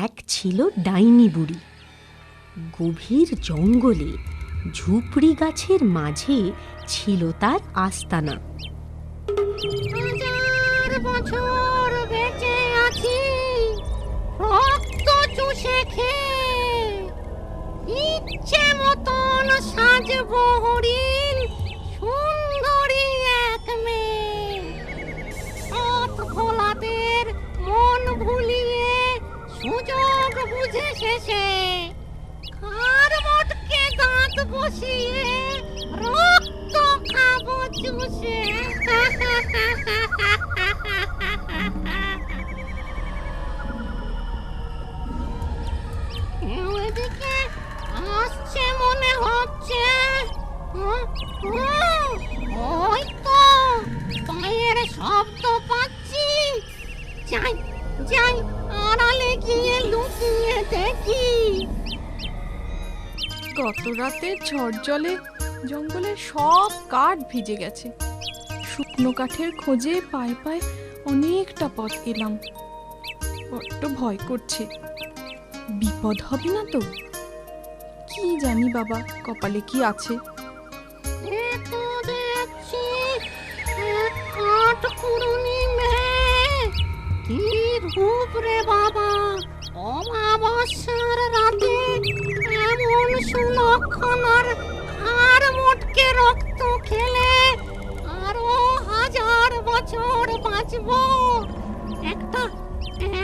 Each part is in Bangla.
এক ছিল ডাইনি বুড়ি। গভীর জঙ্গলে ঝুপড়ি গাছের মাঝে ছিল তার আস্তানা। হাজার বছর বেঁচে আছি রক্ত চুষে খেয়ে, ইচ্ছে মতন সাজবো হরিণ, সুন্দরী এক মেয়ে। পথ ভোলাদের মন ভুলিয়ে সুযোগ বুঝে শেষে কার মোটকে দাঁত বসিয়ে রক্ত খাবো চুষে। এদিকে আসছে মনে হচ্ছে। ওই তো পায়ের শব্দ পাচ্ছি। যাই যাই, আড়ালে গিয়ে লুকিয়ে দেখি। গত রাতের ঝড় জলে জঙ্গলের সব কাঠ ভিজে গেছে। শুকনো কাঠের খোঁজে পায়ে পায়ে অনেকটা পথ এলাম। বড্ড ভয় করছে, বিপদ হবে না তো? কি জানি বাবা, কপালে কি আছে। এ তো দেখছি এক কাঠকুড়ুনি মেয়ে। কি রূপ রে বাবা! অমাবস্যার রাতে এমন সুলক্ষণার আর মোটকে রক্ত খেলে আরো হাজার বছর বাঁচবো। একটা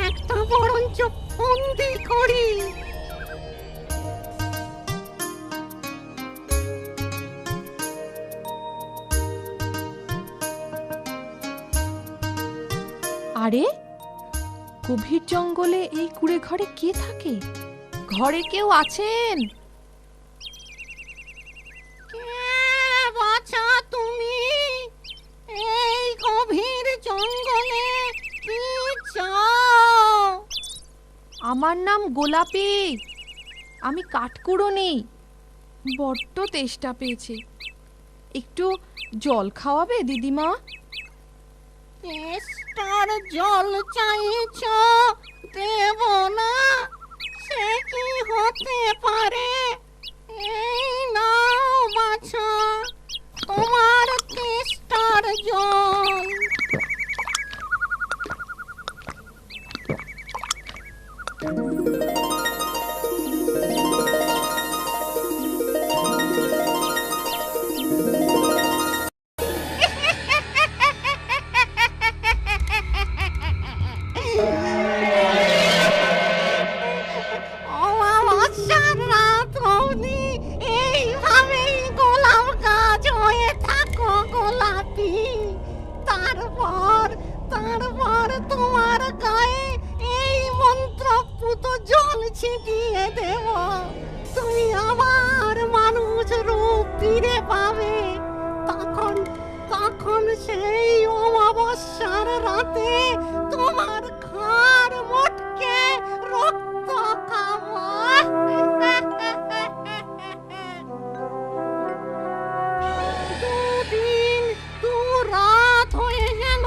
একটা বরঞ্চ ফন্দি করি। আরে, গভীর জঙ্গলে এই কুড়ে ঘরে কে থাকে? ঘরে কেউ আছেন? কে বাছা তুমি? এই গভীর জঙ্গলে কি চাও? আমার নাম গোলাপি, আমি কাঠকুড়োনি। বড্ড তেষ্টা পেয়েছে, একটু জল খাওয়াবে দিদিমা? তেষ্টার জল চাইছ, দেব না? সে কি হতে পারে? এই নাও বাছা তোমার তেষ্টার জল। অমাবস্যার রাত অবধি এইভাবেই গোলাপ গাছ হয়ে থাকো গোলাপি। তারপর তারপর তোমার গায়ে এই মন্ত্রপুত জল ছিটিয়ে দেব। তুমি আবার মানুষ রূপ ফিরে পাবে। তখন তখন সেই অমাবস্যার রাতে তোমার ঘাড় মোটকে রক্ত খাবো। দুদিন দু রাত হয়ে গেল,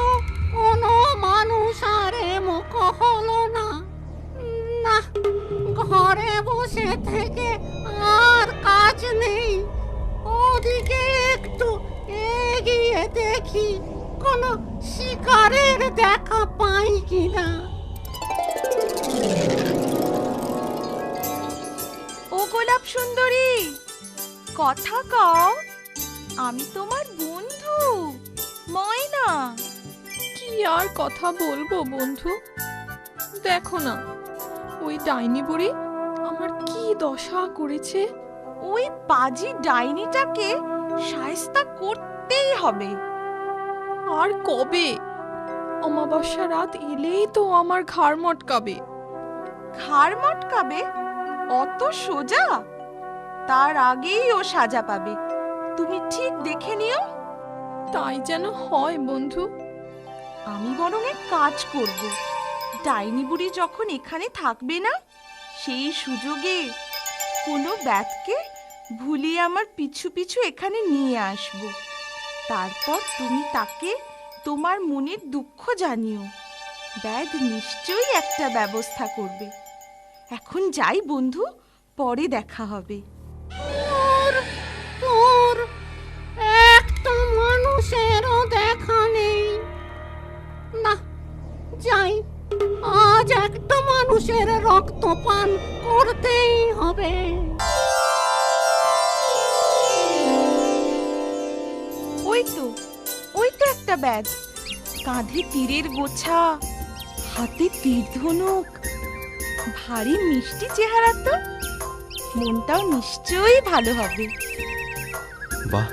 কোনো মানুষ আরে মুখ হলো না। না, ঘরে বসে থেকে আর কাজ নেই। ওদিকে একটু এগিয়ে দেখি কোনো শিকারের দেখা পাই কিনা। ও গোলাপ সুন্দরী, কথা কও, আমি তোমার বন্ধু ময়না। কি আর কথা বলবো বন্ধু, দেখো না ওই ডাইনি বুড়ি আমার কি দশা করেছে। ওই পাজি ডাইনিটাকে শায়েস্তা করতেই হবে। আর কবে? অমাবস্যা রাত এলেই তো আমার ঘাড় মটকাবে। ঘাড় মটকাবে? অত সোজা? তার আগেই ও সাজা পাবে, তুমি ঠিক দেখে নিও। তাই যেন হয় বন্ধু। আমি বরং এক কাজ করব, ডাইনি বুড়ি যখন এখানে থাকবে না, সেই সুযোগে কোনো ব্যাতকে ভুলিয়ে আমার পিছু পিছু এখানে নিয়ে আসব। তারপর তুমি তাকে তোমার মনের দুঃখ জানিও। ব্যাধ নিশ্চয়ই একটা ব্যবস্থা করবে। এখন যাই বন্ধু, পরে দেখা হবে। তোর তোর একটা মানুষেরও দেখা নেই। না, যাই, আজ একটা মানুষের রক্ত পান করতেই হবে। ওই তো একটা ব্যাগ, কাঁধে তীরের গোছা, হাতে তীর ধনুক, ভারী মিষ্টি চেহারা তো, মনটাও নিশ্চয়ই ভালো হবে। বাহ,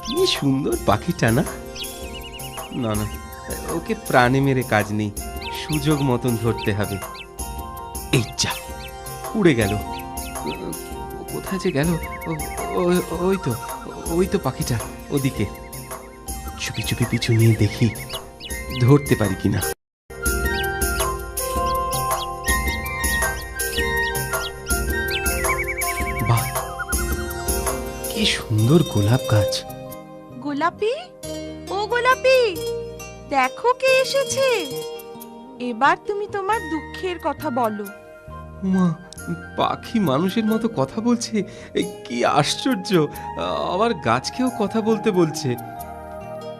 কি সুন্দর পাখিটা না? না না, ওকে প্রাণে মেরে কাজ নেই, সুযোগ মতন ধরতে হবে। এই যা, উড়ে গেল। কোথায় যে গেল? ওই তো পাখিটা, ওদিকে। চুপি চুপি পিছু নিয়ে দেখি ধরতে পারি কিনা। বাহ, কি সুন্দর গোলাপ গাছ। গোলাপি, ও গোলাপি, দেখো কে এসেছে। এবার তুমি তোমার দুঃখের কথা বলো। মা, পাখি মানুষের মতো কথা বলছে, কি আশ্চর্য! আবার গাছকেও কথা বলতে বলছে।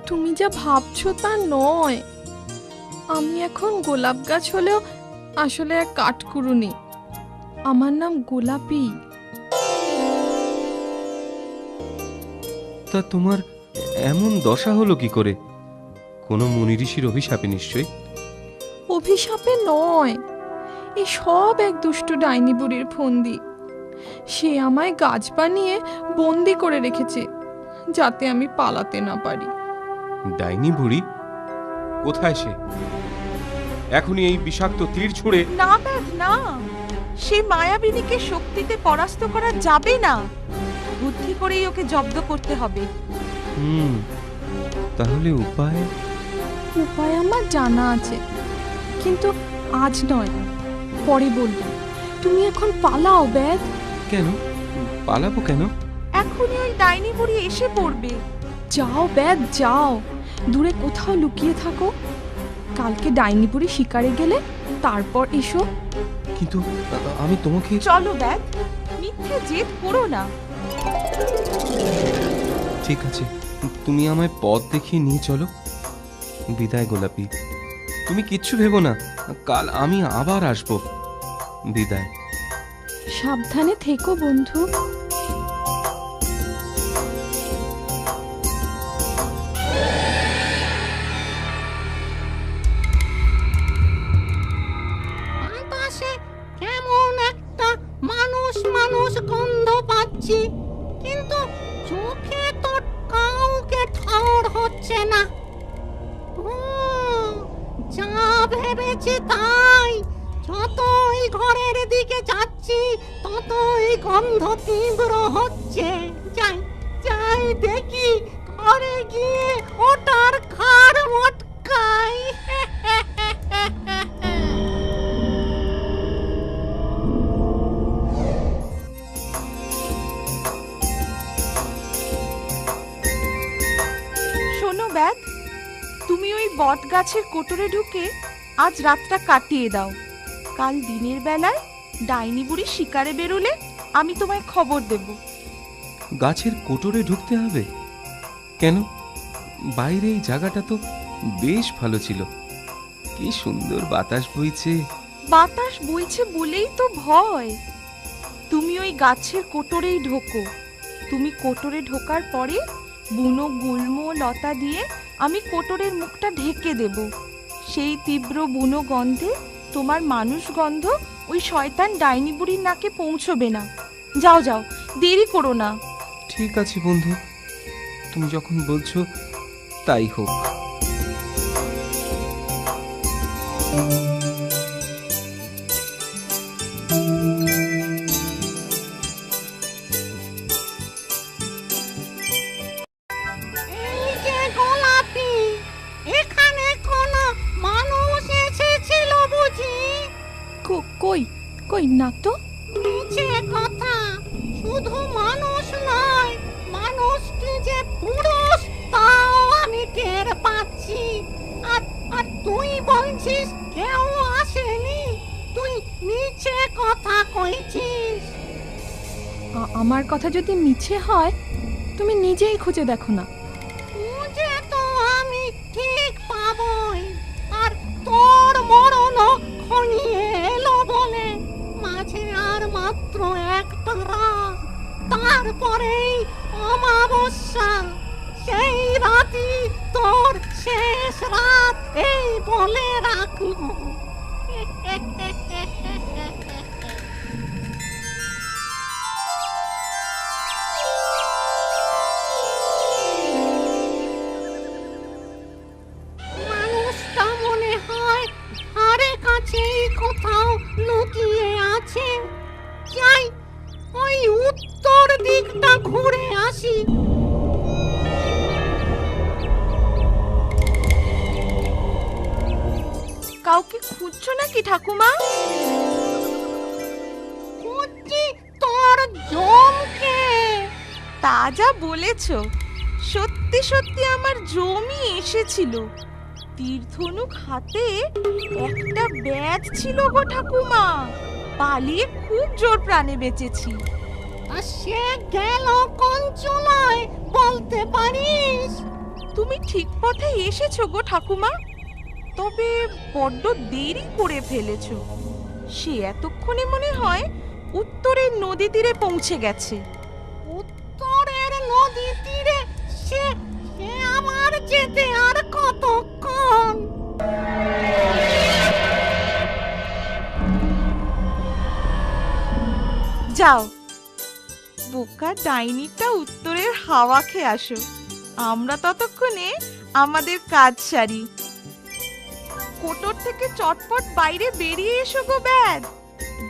তুমি যা ভাবছো তা নয়। আমি এখন গোলাপ গাছ হলেও আসলে এক কাঠকুড়ুনি। আমার নাম গোলাপি। তা তোমার এমন দশা হলো কি করে? কোনো মুনি ঋষির অভিশাপে নিশ্চয়? অভিশাপে নয়, এ সব এক দুষ্টু ডাইনি বুড়ির ফন্দি। সে আমায় গাছ বানিয়ে বন্দি করে রেখেছে, যাতে আমি পালাতে না পারি। ডাইনি বুড়ি? কোথায় সে? এখনই এই বিষাক্ত তীর ছুঁড়ে। না ব্যাগ না, সে মায়াবিনীকে শক্তিতে পরাস্ত করা যাবে না। বুদ্ধি করেই ওকে জব্দ করতে হবে। তাহলে উপায়? উপায় আমার জানা আছে, কিন্তু আজ নয়, পরে বলবো। তুমি এখন পালাও ব্যাগ। কেন পালাবো? কেন? এখনই ওই ডাইনি বুড়ি এসে পড়বে। যাও ব্যাগ, যাও, দূরে কোথাও লুকিয়ে থাকো। কালকে ডাইনি বুড়ি শিকারে গেলে তারপর এসো। কিন্তু আমি তোমাকে। চলো ব্যাগ, মিথ্যে জেদ করো না। ঠিক আছে, তুমি আমায় পথ দেখিয়ে নিয়ে চলো। বিদায় গোলাপি, তুমি কিচ্ছু ভেবো না, কাল আমি আবার আসবো। বিদায়। সাবধানে থেকো বন্ধু। বাতাসে কেমন একটা মানুষ মানুষ গন্ধ পাচ্ছি, কিন্তু চোখে তো কাউকে ঠাউর হচ্ছে না। যা ভেবেছি তাই, যতই ঘরের দিকে যাচ্ছি ততই গন্ধ তীব্র হচ্ছে। যাই যাই দেখি, ঘরে গিয়ে ওটার ঘাড় মটকাই। শোনো ব্যাগ, তুমি ওই বট গাছের কোটরে ঢুকে আজ রাতটা কাটিয়ে দাও। কাল দিনের বেলায় ডাইনি বুড়ি শিকারে বেরোলে আমি তোমায় খবর দেব। গাছের কোটরে ঢুকতে হবে কেন? বাইরে এই জায়গাটা তো বেশ ভালো ছিল, কি সুন্দর বাতাস বইছে। বাতাস বইছে বলেই তো ভয়। তুমি ওই গাছের কোটরেই ঢোকো। তুমি কোটরে ঢোকার পরে বুনো গুল্ম লতা দিয়ে আমি কোটরের মুখটা ঢেকে দেব। সেই তীব্র বুনো গন্ধে তোমার মানুষ গন্ধ ওই শয়তান ডাইনি বুড়ির নাকে পৌঁছবে না। যাও যাও, দেরি করো না। ঠিক আছে বন্ধু, তুমি যখন বলছো তাই হোক। এই যে গোলাপি, এখানে কোনো মানুষ এসেছিল বুঝি? কই কই না তো। মিছে কথা, শুধু মানুষ নয়, মানুষটি যে পুরুষ তাও আমি টের পাচ্ছি। আর আর তুই বলছিস কেউ আসেনি? তুই মিছে কথা কইছিস? আমার কথা যদি মিছে হয় তুমি নিজেই খুঁজে দেখো না। খুঁজে তো আমি ঠিক পাবই, আর তোর মরণ খনিয়ে এলো বলে মাঝে আর মাত্র একটা রাত, তারপরেই অমাবস্যা। সেই রাতই তোর শেষ রাত এই বলে রাখলো। মানুষটা মনে হয় আরে কাছেই কোথাও লুকিয়ে আছে। যাই, ওই উত্তর দিকটা ঘুরে আসি। কাউকে খুঁজছো নাকি ঠাকুমা? খুঁজছি তোর জমকে। তা যা বলেছ, সত্যি সত্যি আমার জমি এসেছিল। তীরধনুক হাতে একটা ব্যাজ ছিল গো ঠাকুমা। পালিয়ে খুব জোর প্রাণে বেঁচেছি। আর সে গেল কোন চুলায় বলতে পারিস? তুমি ঠিক পথে এসেছো গো ঠাকুমা, তবে বড্ড দেরি করে ফেলেছো। সে এতক্ষণে মনে হয় উত্তরের নদী তীরে পৌঁছে গেছে। উত্তরের নদী তীরে? সে সে আমার যেতে আর কতক্ষণ? যাও, বোকা ডাইনিটা উত্তরের হাওয়া খেয়ে আসো। আমরা ততক্ষণে আমাদের কাজ সারি। কোটর থেকে চটপট বাইরে বেরিয়ে এসো গো ব্যাদ।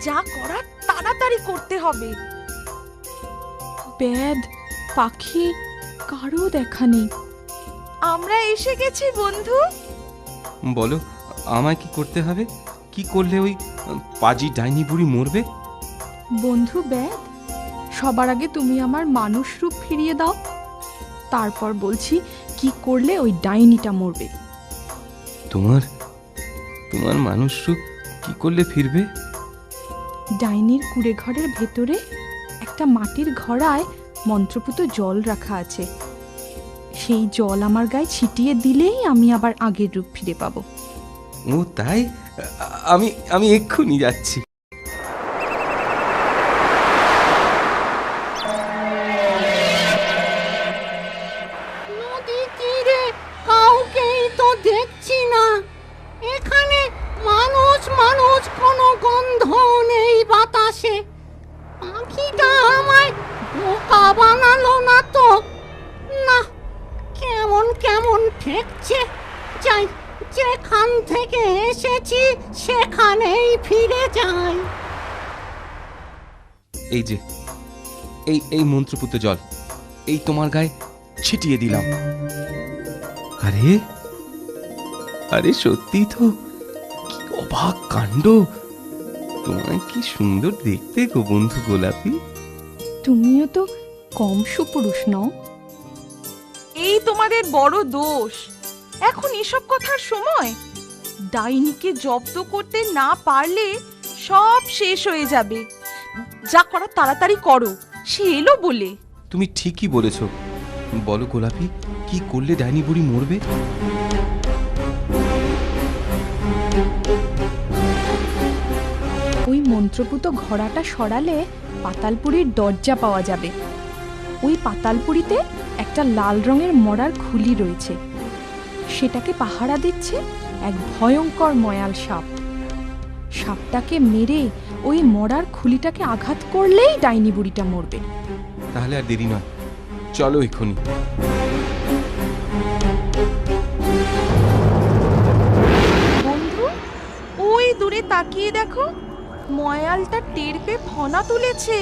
যা করার তাড়াতাড়ি করতে হবে। ব্যাদ, পাখি, কারো দেখা নেই। আমরা এসে গেছি বন্ধু। বলো, আমায় কি করতে হবে? কি করলে ওই পাজি ডাইনি বুড়ি মরবে? বন্ধু ব্যাদ, সবার আগে তুমি আমার মানুষ রূপ ফিরিয়ে দাও, তারপর বলছি কি করলে ওই ডাইনিটা মরবে। তোমার তোমার মানুষ রূপ কি করলে ফিরবে? ডাইনির কুড়ে ঘরের ভেতরে একটা মাটির ঘড়ায় মন্ত্রপুত জল রাখা আছে। সেই জল আমার গায়ে ছিটিয়ে দিলেই আমি আবার আগের রূপ ফিরে পাবো। ও তাই? আমি আমি এক্ষুনি যাচ্ছি। নদী তীরে কাউকেই তো দেখছি না। এখানে মানুষ মানুষ কোনো গন্ধ নেই বাতাসে। পাখিটা আমায় বোকা বানালো না তো? না, কেমন কেমন ঠেকছে। যাই, যেখান থেকে এসেছি সেখানেই ফিরে যাই। এই যে এই মন্ত্রপুত জল এই তোমার গায়ে ছিটিয়ে দিলাম। আরে আরে সত্যি তো, কি অবাক কাণ্ড! তোমায় কি সুন্দর দেখতে গো বন্ধু গোলাপি। তুমিও তো কম সুপুরুষ নও। এই তোমাদের বড় দোষ। এখন এসব কথার সময়? ডাইনিকে জব্দ করতে না পারলে সব শেষ হয়ে যাবে। যা করার তাড়াতাড়ি করো, সে এলো বলে। তুমি ঠিকই বলেছ। বলো গোলাপি, কি করলে ডাইনি বুড়ি মরবে? ওই মন্ত্রপুত ঘোড়াটা সরালে পাতালপুরীর দরজা পাওয়া যাবে। ওই পাতালপুরীতে একটা লাল রঙের মরার খুলি রয়েছে। সেটাকে পাহারা দিচ্ছে এক ভয়ঙ্কর ময়াল সাপ। সাপটাকে মেরে ওই মরার খুলিটাকে আঘাত করলেই ডাইনি বুড়িটা মরবে। তাহলে আর দেরি নয়, চলো এক্ষুনি। বন্ধু, ওই দূরে তাকিয়ে দেখো, ময়ালটা টের পেয়ে ফনা তুলেছে।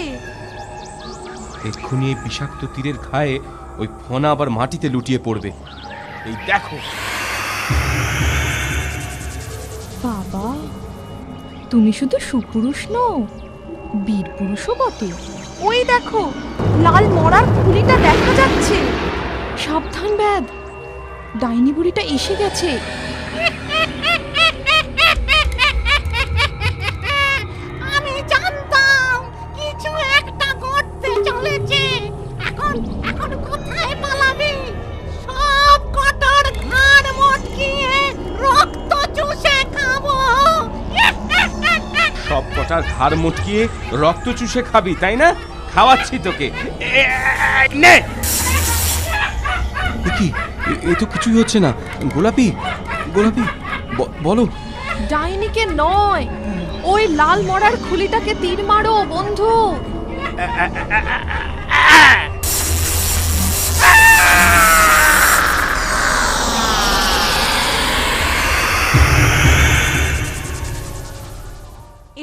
এক্ষুনি এই বিষাক্ত তীরের ঘায়ে ওই ফনা আবার মাটিতে লুটিয়ে পড়বে। এই দেখো। বাবা, তুমি শুধু সুপুরুষ নও, বীর পুরুষও বটে। ওই দেখো, লাল মরার খুলিটা দেখা যাচ্ছে। সাবধান ব্যাদ, ডাইনি বুড়িটা এসে গেছে। আমি বেটার ঘাড় মটকিয়ে রক্ত চুষে খাবি তাই না? খাওয়াচ্ছি তোকে। নে। কি এ তো কিছুই হচ্ছে না। গোলাপি, গোলাপি বলো। ডাইনিকে নয়, ওই লাল মরার খুলিটাকে তীর মারো বন্ধু।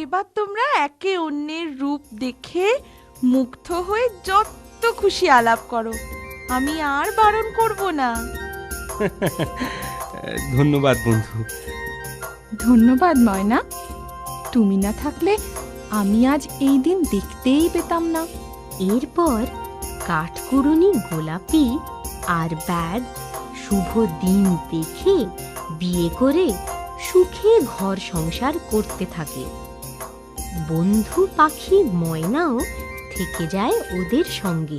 এবার তোমরা একে অন্যের রূপ দেখে মুগ্ধ হয়ে যত খুশি আলাপ করো, আমি আর বারণ করব না। ধন্যবাদ বন্ধু। ধন্যবাদ ময়না, তুমি না থাকলে আমি আজ এই দিন দেখতেই পেতাম না। এরপর কাঠকুড়ুনি গোলাপি আর ব্যাগ শুভ দিন দেখে বিয়ে করে সুখে ঘর সংসার করতে থাকে। বন্ধু পাখি ময়নাও থেকে যায় ওদের সঙ্গে।